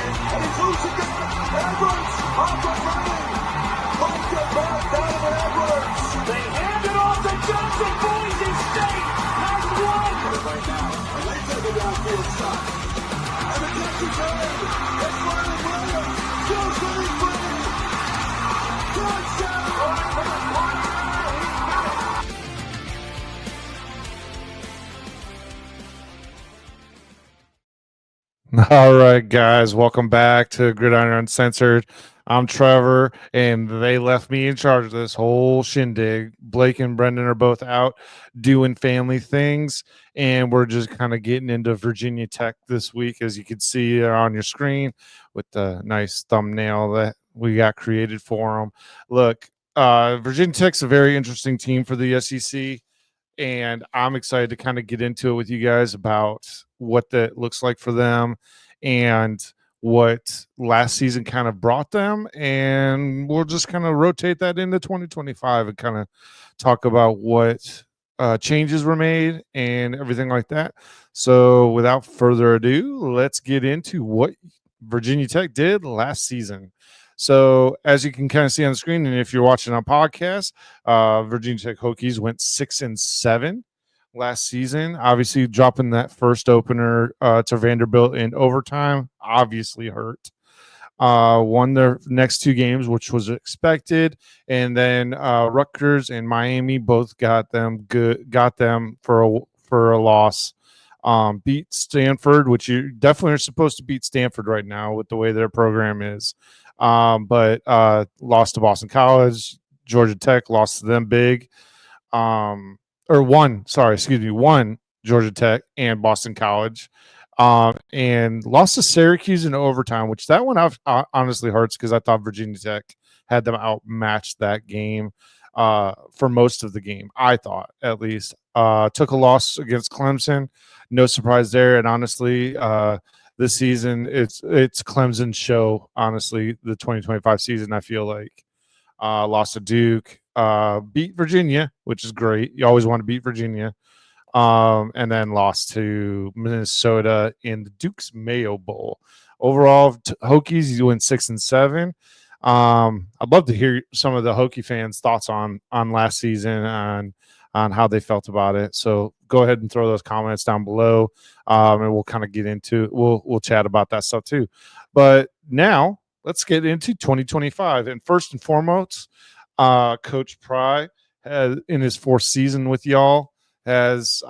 And he's loose again. Edwards off the running. Like a back down to Edwards. They hand it off to Johnson. Boise State has won. Right now. And they take a downfield shot. And the catch is made. It's Riley Williams. Goes to the free. Touchdown. All right, guys, welcome back to Gridiron Uncensored. I'm Trevor, and they left me in charge of this whole shindig. Blake and Brendan are both out doing family things, and we're just kind of getting into Virginia Tech this week, as you can see on your screen with the nice thumbnail that we got created for them. Look, Virginia Tech's a very interesting team for the SEC. And I'm excited to kind of get into it with you guys about what that looks like for them and what last season kind of brought them. And we'll just kind of rotate that into 2025 and kind of talk about what changes were made and everything like that. So without further ado, let's get into what Virginia Tech did last season. So as you can kind of see on the screen, and if you're watching on podcast, Virginia Tech Hokies went 6-7 last season. Obviously, dropping that first opener to Vanderbilt in overtime obviously hurt. Won their next two games, which was expected, and then Rutgers and Miami both got them for a loss. Beat Stanford, which you definitely are supposed to beat Stanford right now with the way their program is. But lost to Boston College. Georgia Tech lost to them big. Won Georgia Tech and Boston College. And lost to Syracuse in overtime, which that one honestly hurts because I thought Virginia Tech had them outmatched that game for most of the game. I thought, at least. Took a loss against Clemson. No surprise there. And honestly, this season, it's Clemson's show, honestly, the 2025 season, I feel like. Lost to Duke, beat Virginia, which is great. You always want to beat Virginia. And then lost to Minnesota in the Duke's Mayo Bowl. Overall, Hokies, you went 6-7. I'd love to hear some of the Hokie fans' thoughts on last season and on how they felt about it. So go ahead and throw those comments down below, and we'll kind of get into it. We'll chat about that stuff too. But now let's get into 2025. And first and foremost, Coach Pry has, in his fourth season with y'all, has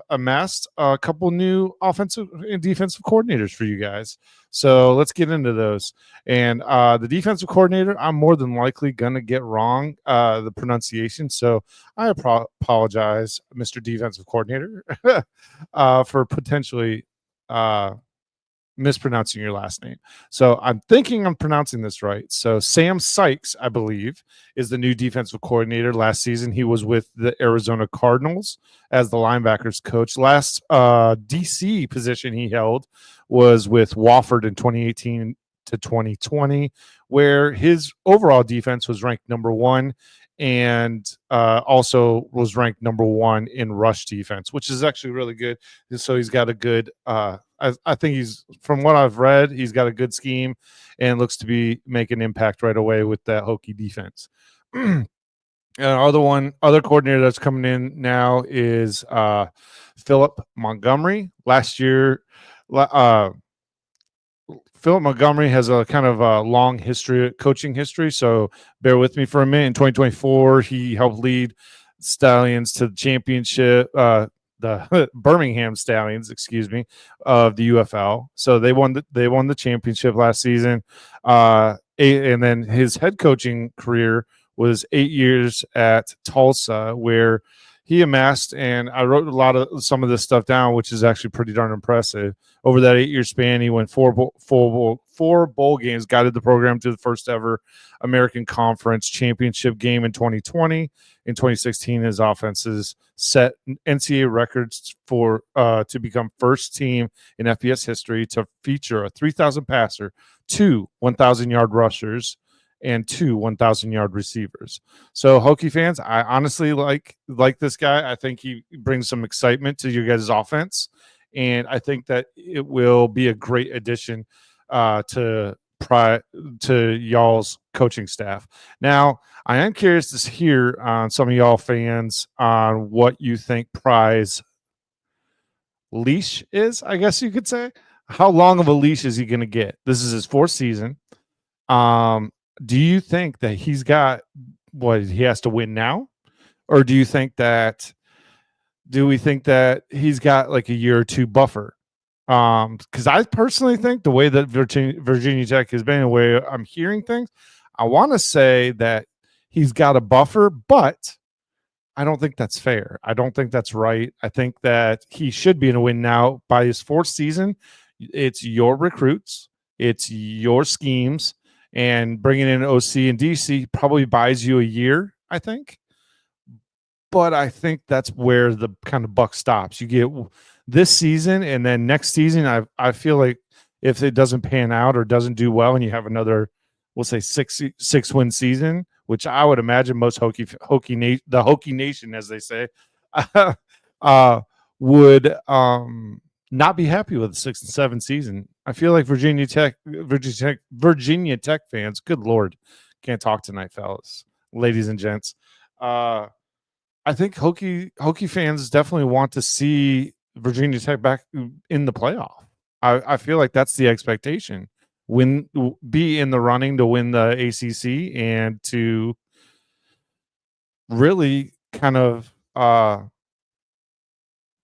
amassed a couple new offensive and defensive coordinators for you guys. So let's get into those. And the defensive coordinator, I'm more than likely going to get wrong the pronunciation. So I apologize, Mr. Defensive Coordinator, for potentially mispronouncing your last name. So I'm thinking I'm pronouncing this right. So Sam Sykes, I believe, is the new defensive coordinator. Last season, he was with the Arizona Cardinals as the linebackers coach. Last DC position he held was with Wofford in 2018 to 2020, where his overall defense was ranked number one and also was ranked number one in rush defense, which is actually really good. So he's got a good I think he's, from what I've read, he's got a good scheme and looks to be making impact right away with that Hokie defense. And other coordinator that's coming in now is Philip Montgomery. Last year, Philip Montgomery has a kind of a long coaching history, so bear with me for a minute. In 2024, he helped lead Stallions to the championship, the Birmingham Stallions, of the UFL. So they won the championship last season. And then his head coaching career was 8 years at Tulsa, where he amassed, and I wrote some of this stuff down, which is actually pretty darn impressive. Over that 8-year span, he won four bowl games, guided the program to the first ever American Conference championship game in 2020. In 2016, his offenses set NCAA records for to become first team in FBS history to feature a 3,000 passer, 2 1,000-yard rushers, and 2 1,000-yard receivers. So Hokie fans, I honestly like this guy. I think he brings some excitement to your guys' offense, and I think that it will be a great addition to y'all's coaching staff. Now, I am curious to hear on some of y'all fans on what you think Pry's leash is, I guess you could say. How long of a leash is he going to get? This is his fourth season. Do you think that he's got what he has to win now? Or do we think that he's got like a year or two buffer? Because I personally think the way that Virginia Tech has been, the way I'm hearing things, I want to say that he's got a buffer, but I don't think that's fair. I don't think that's right. I think that he should be in a win now by his fourth season. It's your recruits, it's your schemes, and bringing in OC and DC probably buys you a year, I think. But I think that's where the kind of buck stops. You get this season, and then next season, I feel like if it doesn't pan out or doesn't do well, and you have another, we'll say six win season, which I would imagine most the Hokie Nation, as they say, would not be happy with the 6 and 7 season. I feel like Virginia Tech fans. Good Lord, can't talk tonight, fellas, ladies and gents. I think Hokie fans definitely want to see Virginia Tech back in the playoff. I feel like that's the expectation. Be in the running to win the ACC and to really kind of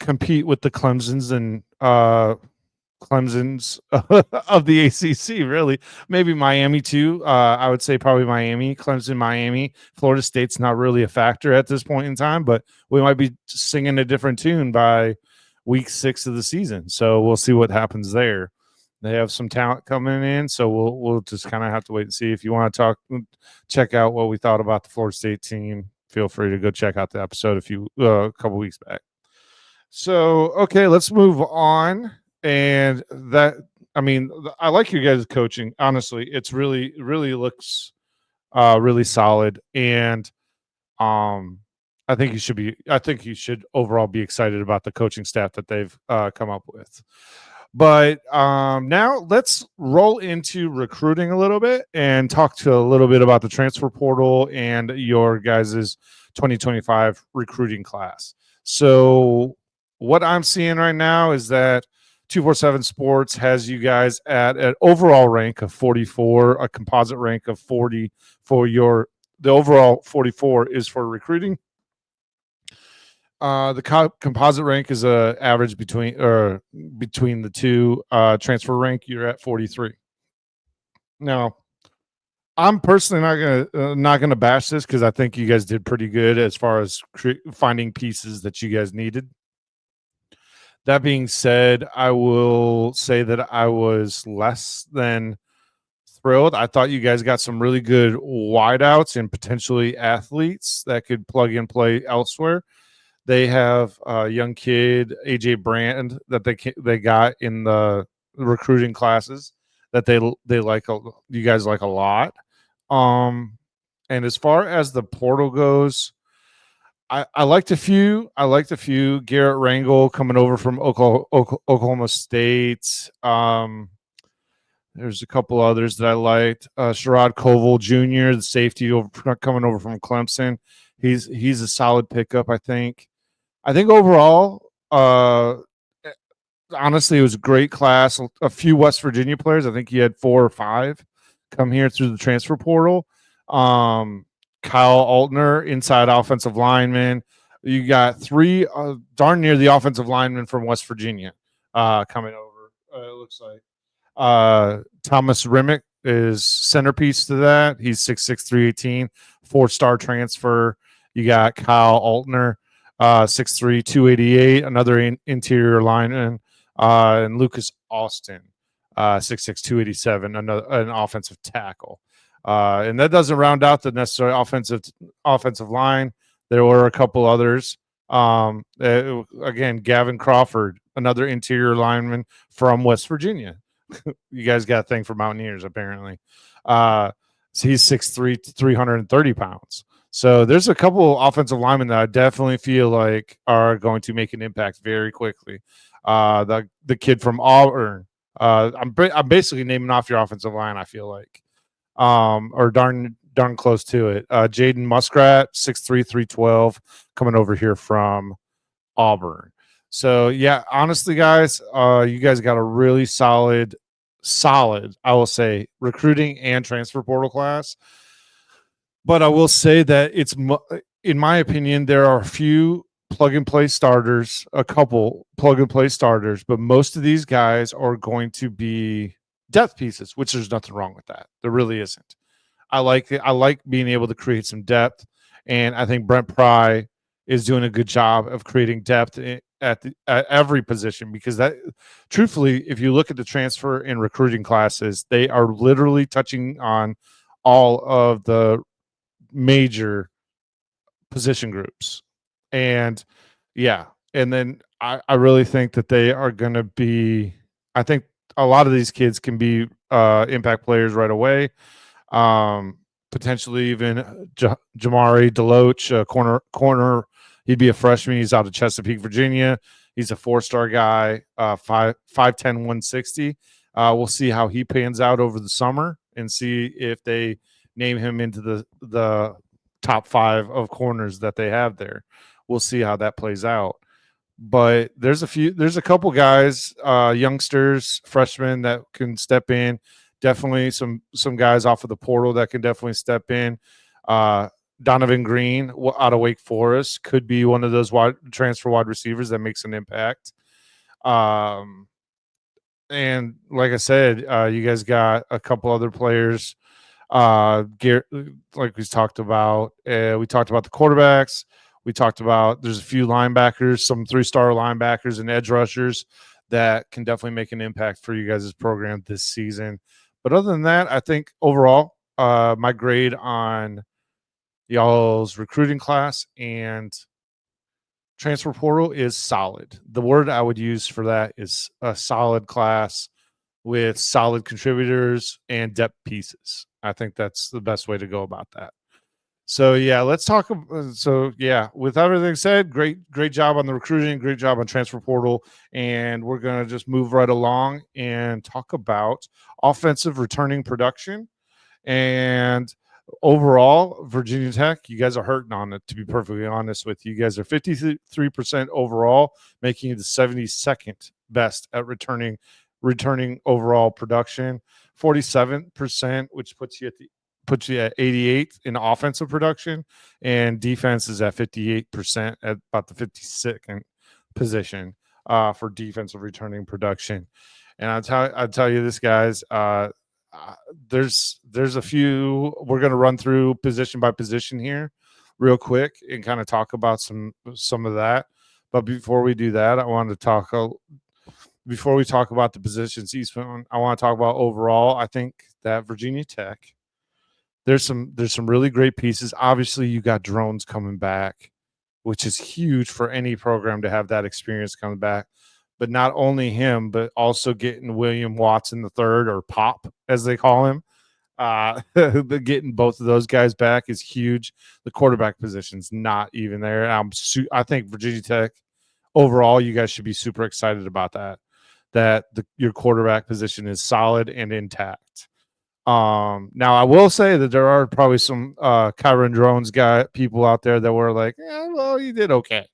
compete with the Clemsons and Clemson's of the ACC, really. Maybe Miami too. I would say probably Miami, Clemson, Miami. Florida State's not really a factor at this point in time, but we might be singing a different tune by week 6 of the season. So we'll see what happens there. They have some talent coming in, so we'll just kind of have to wait and see. If you want to check out what we thought about the Florida State team, feel free to go check out the episode a couple weeks back. So, okay, let's move on. And I like you guys' coaching. Honestly, it's really looks really solid. And I think you should overall be excited about the coaching staff that they've come up with. But now let's roll into recruiting a little bit and talk to a little bit about the transfer portal and your guys' 2025 recruiting class. So what I'm seeing right now is that 247 Sports has you guys at an overall rank of 44, a composite rank of 40 for the overall 44 is for recruiting. The composite rank is a average between the two. Transfer rank, you're at 43. Now, I'm personally not gonna bash this because I think you guys did pretty good as far as finding pieces that you guys needed. That being said, I will say that I was less than thrilled. I thought you guys got some really good wideouts and potentially athletes that could plug and play elsewhere. They have a young kid, AJ Brand, that they got in the recruiting classes that they like. You guys like a lot. And as far as the portal goes, I liked a few. Garrett Rangel coming over from Oklahoma State. There's a couple others that I liked. Sherrod Koval Jr., the safety coming over from Clemson. He's a solid pickup, I think. I think overall, honestly, it was a great class. A few West Virginia players. I think he had 4 or 5 come here through the transfer portal. Kyle Altner, inside offensive lineman. You got 3 darn near the offensive lineman from West Virginia coming over. It looks like Thomas Remick is centerpiece to that. He's 6'6", 318, 4-star transfer. You got Kyle Altner, 6'3", 288, another interior lineman, and Lucas Austin, 6'6", 287, an offensive tackle. And that doesn't round out the necessary offensive line. There were a couple others. Again, Gavin Crawford, another interior lineman from West Virginia. You guys got a thing for Mountaineers, apparently. So he's 6'3", 330 pounds. So there's a couple offensive linemen that I definitely feel like are going to make an impact very quickly. The kid from Auburn, I'm basically naming off your offensive line. I feel like, or darn close to it. Jaden Muskrat, 6'3", 312, coming over here from Auburn. So yeah, honestly, guys, you guys got a really solid, I will say, recruiting and transfer portal class. But I will say that in my opinion, there are a few plug and play starters, a couple plug and play starters, but most of these guys are going to be depth pieces, which there's nothing wrong with that. There really isn't. I like it. I like being able to create some depth, and I think Brent Pry is doing a good job of creating depth at every position because that, truthfully, if you look at the transfer and recruiting classes, they are literally touching on all of the major position groups. And yeah, and then I really think that they are going to be, I think a lot of these kids can be impact players right away. Potentially even Jamari Deloach, corner. He'd be a freshman. He's out of Chesapeake, Virginia. He's a 4-star guy, 5'10", 160. We'll see how he pans out over the summer and see if they name him into the top 5 of corners that they have there. We'll see how that plays out. But there's a couple guys, youngsters, freshmen that can step in. Definitely some guys off of the portal that can definitely step in. Donovan Green out of Wake Forest could be one of those transfer wide receivers that makes an impact. And like I said, you guys got a couple other players. Like we talked about, we talked about the quarterbacks. We talked about there's a few linebackers, some 3-star linebackers and edge rushers that can definitely make an impact for you guys' program this season. But other than that, I think overall, my grade on y'all's recruiting class and transfer portal is solid. The word I would use for that is a solid class with solid contributors and depth pieces. I think that's the best way to go about that. So yeah, let's talk. So yeah, with everything said, great job on the recruiting, great job on transfer portal, and we're gonna just move right along and talk about offensive returning production. And overall, Virginia Tech, you guys are hurting on it, to be perfectly honest with you. You guys are 53% overall, making you the 72nd best at returning overall production. 47%, which puts you at 88th in offensive production, and defense is at 58% at about the 52nd position for defensive returning production. And I'll tell you this, guys. There's a few we're going to run through position by position here real quick and kind of talk about some of that. But before we do that, I wanted to talk before we talk about the positions, Eastman, I want to talk about overall. I think that Virginia Tech, there's some really great pieces. Obviously, you got Drones coming back, which is huge for any program to have that experience coming back. But not only him, but also getting William Watson the third, or Pop as they call him. Getting both of those guys back is huge. The quarterback position's not even there. I think Virginia Tech overall, you guys should be super excited about that. Your quarterback position is solid and intact. Now I will say that there are probably some Kyron Drones people out there that were like, yeah, well, you did okay.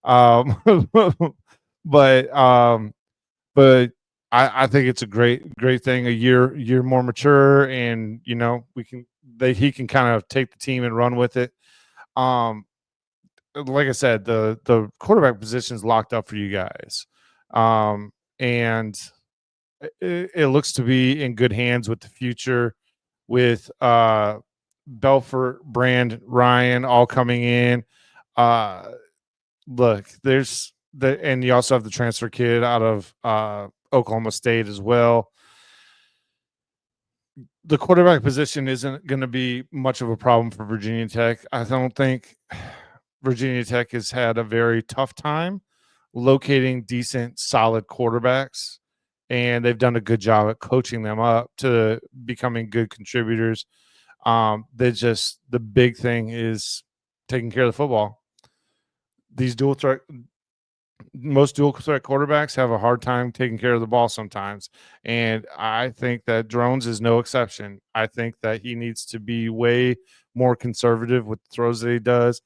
Um, but I think it's a great thing. A year more mature, and he can kind of take the team and run with it. Like I said, the quarterback position is locked up for you guys, and it looks to be in good hands with the future, with Belfort, Brand, Ryan all coming in. Look, and you also have the transfer kid out of Oklahoma State as well. The quarterback position isn't going to be much of a problem for Virginia Tech. I don't think Virginia Tech has had a very tough time locating decent, solid quarterbacks, and they've done a good job at coaching them up to becoming good contributors. The big thing is taking care of the football. These dual threat most dual threat quarterbacks have a hard time taking care of the ball sometimes. And I think that Drones is no exception. I think that he needs to be way more conservative with the throws that he does.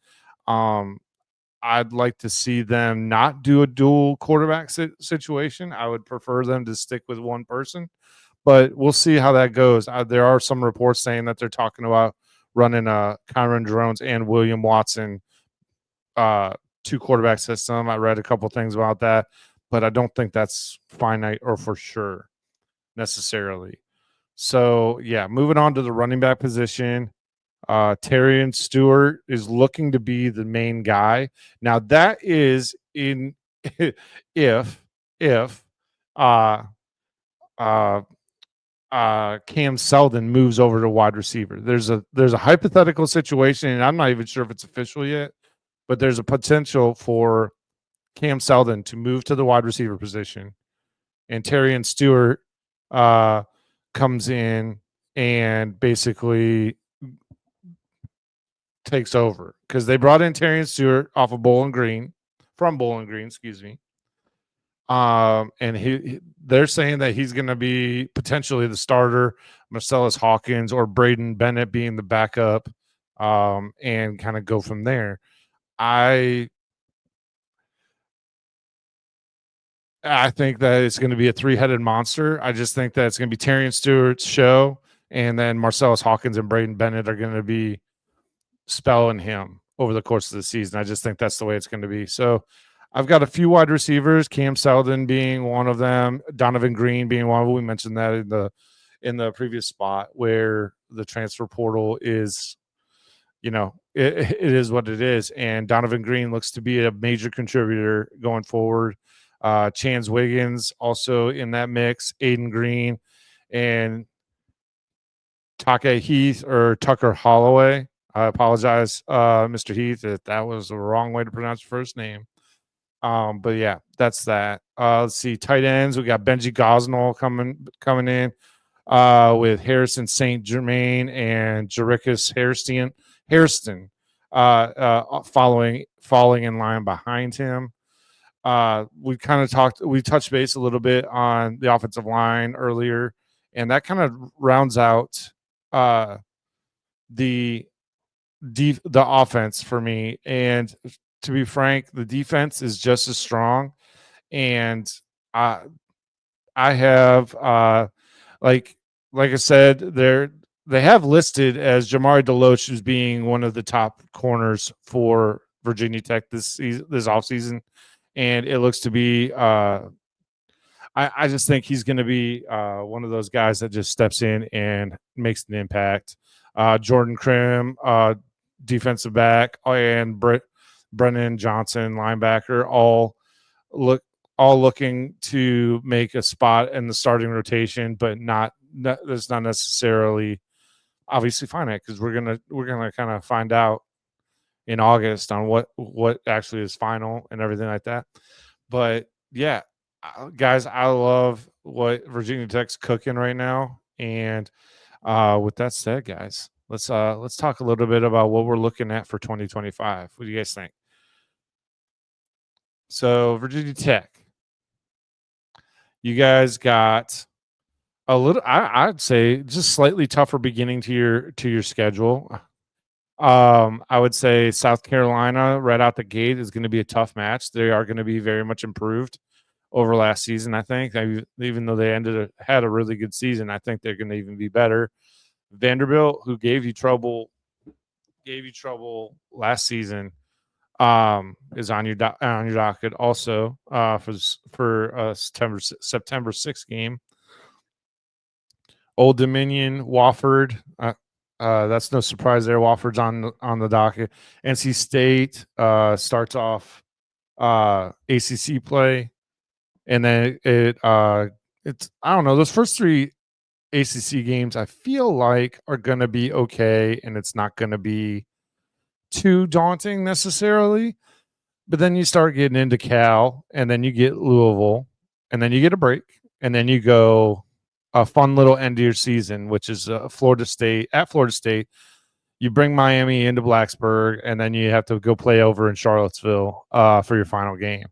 Um, I'd like to see them not do a dual quarterback situation. I would prefer them to stick with one person, but we'll see how that goes. There are some reports saying that they're talking about running Kyron Drones and William Watson uh, two quarterback system. I read a couple things about that, but I don't think that's finite or for sure necessarily. So yeah, moving on to the running back position. Terrian Stewart is looking to be the main guy. Now that is in if uh uh Cam Seldon moves over to wide receiver. There's a hypothetical situation, and I'm not even sure if it's official yet, but there's a potential for Cam Seldon to move to the wide receiver position, and Terrian Stewart uh, comes in and basically takes over because they brought in Terrian Stewart off of Bowling Green, from Bowling Green, excuse me. And they're saying that he's going to be potentially the starter, Marcellus Hawkins or Braden Bennett being the backup, and kind of go from there. I think that it's going to be a three-headed monster. I just think that it's going to be Terrian Stewart's show, and then Marcellus Hawkins and Braden Bennett are going to be spelling him over the course of the season. I just think that's the way it's going to be. So I've got a few wide receivers, Cam Seldon being one of them, Donovan Green being one of them. We mentioned that in the previous spot where the transfer portal is, it is what it is. And Donovan Green looks to be a major contributor going forward. Chance Wiggins also in that mix, Aiden Green, and Tucker Holloway. I apologize, Mr. Heath, if that was the wrong way to pronounce your first name. But yeah, that's that. Let's see, tight ends. We got Benji Gosnell coming in with Harrison St. Germain and Jerichus Hairston falling in line behind him. We touched base a little bit on the offensive line earlier, and that kind of rounds out the offense for me. And to be frank, the defense is just as strong. And I have like I said, they have listed as Jamari Deloach as being one of the top corners for Virginia Tech this offseason. And it looks to be I just think he's going to be one of those guys that just steps in and makes an impact. Jordan Krim, defensive back, and Brennan Johnson, linebacker, all looking to make a spot in the starting rotation, but that's not necessarily obviously finite because we're gonna kind of find out in August on what actually is final and everything like that. But yeah, guys, I love what Virginia Tech's cooking right now. And with that said, guys, let's talk a little bit about what we're looking at for 2025. What do you guys think? So Virginia Tech, you guys got a little. I'd say just slightly tougher beginning to your schedule. I would say South Carolina right out the gate is going to be a tough match. They are going to be very much improved over last season. I think even though they had a really good season, I think they're going to even be better. Vanderbilt, who gave you trouble last season, is on your docket also for September 6th game. Old Dominion, Wofford. That's no surprise there. Wofford's on the docket. NC State starts off ACC play, and then it's I don't know, those first three ACC games I feel like are going to be okay, and it's not going to be too daunting necessarily. But then you start getting into Cal, and then you get Louisville, and then you get a break, and then you go a fun little end of your season, which is Florida State. You bring Miami into Blacksburg, and then you have to go play over in Charlottesville for your final game.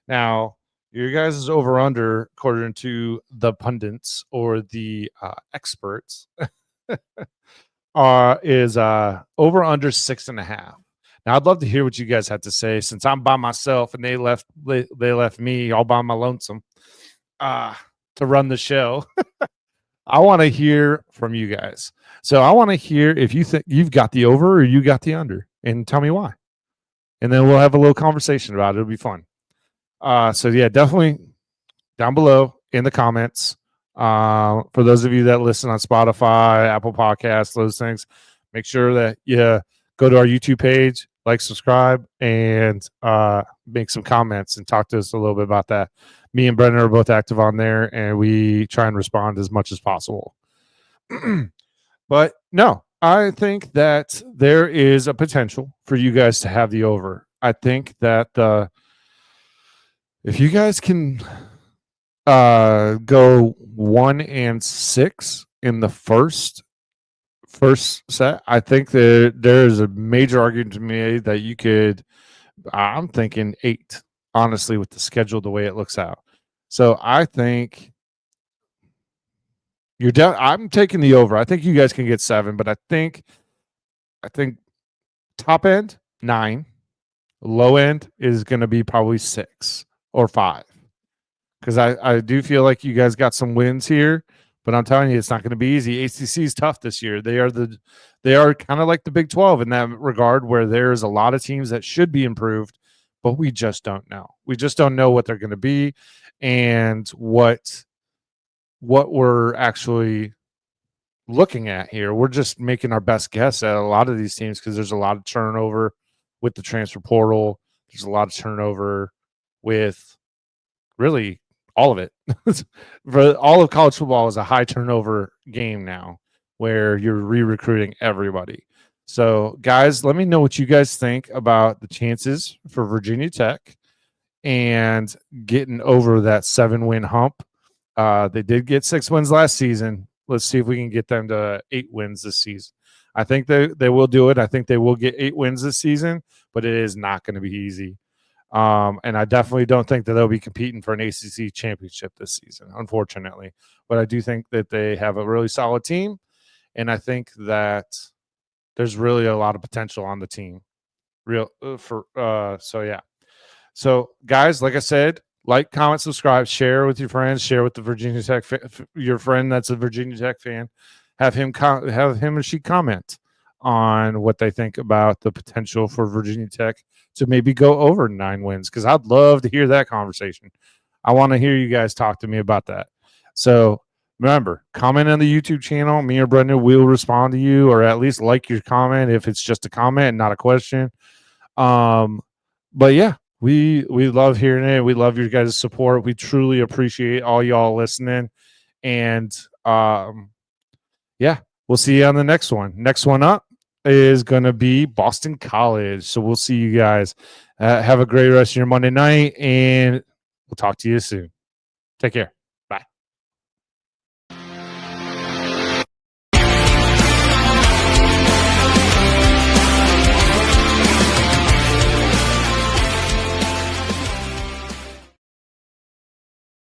Now, your guys' over under, according to the pundits or the experts, is over under 6.5. Now, I'd love to hear what you guys had to say since I'm by myself and they left me all by my lonesome to run the show. I want to hear from you guys. So I want to hear if you think you've got the over or you got the under, and tell me why. And then we'll have a little conversation about it. It'll be fun. So yeah, definitely down below in the comments. For those of you that listen on Spotify, Apple Podcasts, those things, make sure that you go to our YouTube page, like, subscribe, and make some comments and talk to us a little bit about that. Me and Brendan are both active on there, and we try and respond as much as possible. But no, I think that there is a potential for you guys to have the over. I think that if you guys can go 1-6 in the first set, I think that there is a major argument to me that you could. I'm thinking 8, honestly, with the schedule the way it looks out. So I think you're down. I'm taking the over. I think you guys can get 7, but I think top end 9, low end is going to be probably 6 or 5. Because I do feel like you guys got some wins here, but I'm telling you, it's not going to be easy. ACC is tough this year. They are kind of like the Big 12 in that regard, where there's a lot of teams that should be improved, but we just don't know. We just don't know what they're going to be and what we're actually looking at here. We're just making our best guess at a lot of these teams because there's a lot of turnover with the transfer portal. There's a lot of turnover with really all of it. For all of college football is a high turnover game now where you're re-recruiting everybody. So guys, let me know what you guys think about the chances for Virginia Tech and getting over that 7-win hump. They did get 6 wins last season. Let's see if we can get them to 8 wins this season. I think they will do it. I think they will get 8 wins this season, but it is not going to be easy. And I definitely don't think that they'll be competing for an ACC championship this season, unfortunately. But I do think that they have a really solid team, and I think that there's really a lot of potential on the team. So yeah. So guys, like I said, like, comment, subscribe, share with your friends, share with the Virginia Tech your friend that's a Virginia Tech fan. Have him or she comment on what they think about the potential for Virginia Tech to maybe go over 9 wins, because I'd love to hear that conversation. I want to hear you guys talk to me about that. So remember, comment on the YouTube channel. Me or Brendan will respond to you, or at least like your comment if it's just a comment and not a question. But yeah, we love hearing it. We love your guys' support. We truly appreciate all y'all listening. And yeah, we'll see you on the next one. Next one up is going to be Boston College. So we'll see you guys. Have a great rest of your Monday night, and we'll talk to you soon. Take care.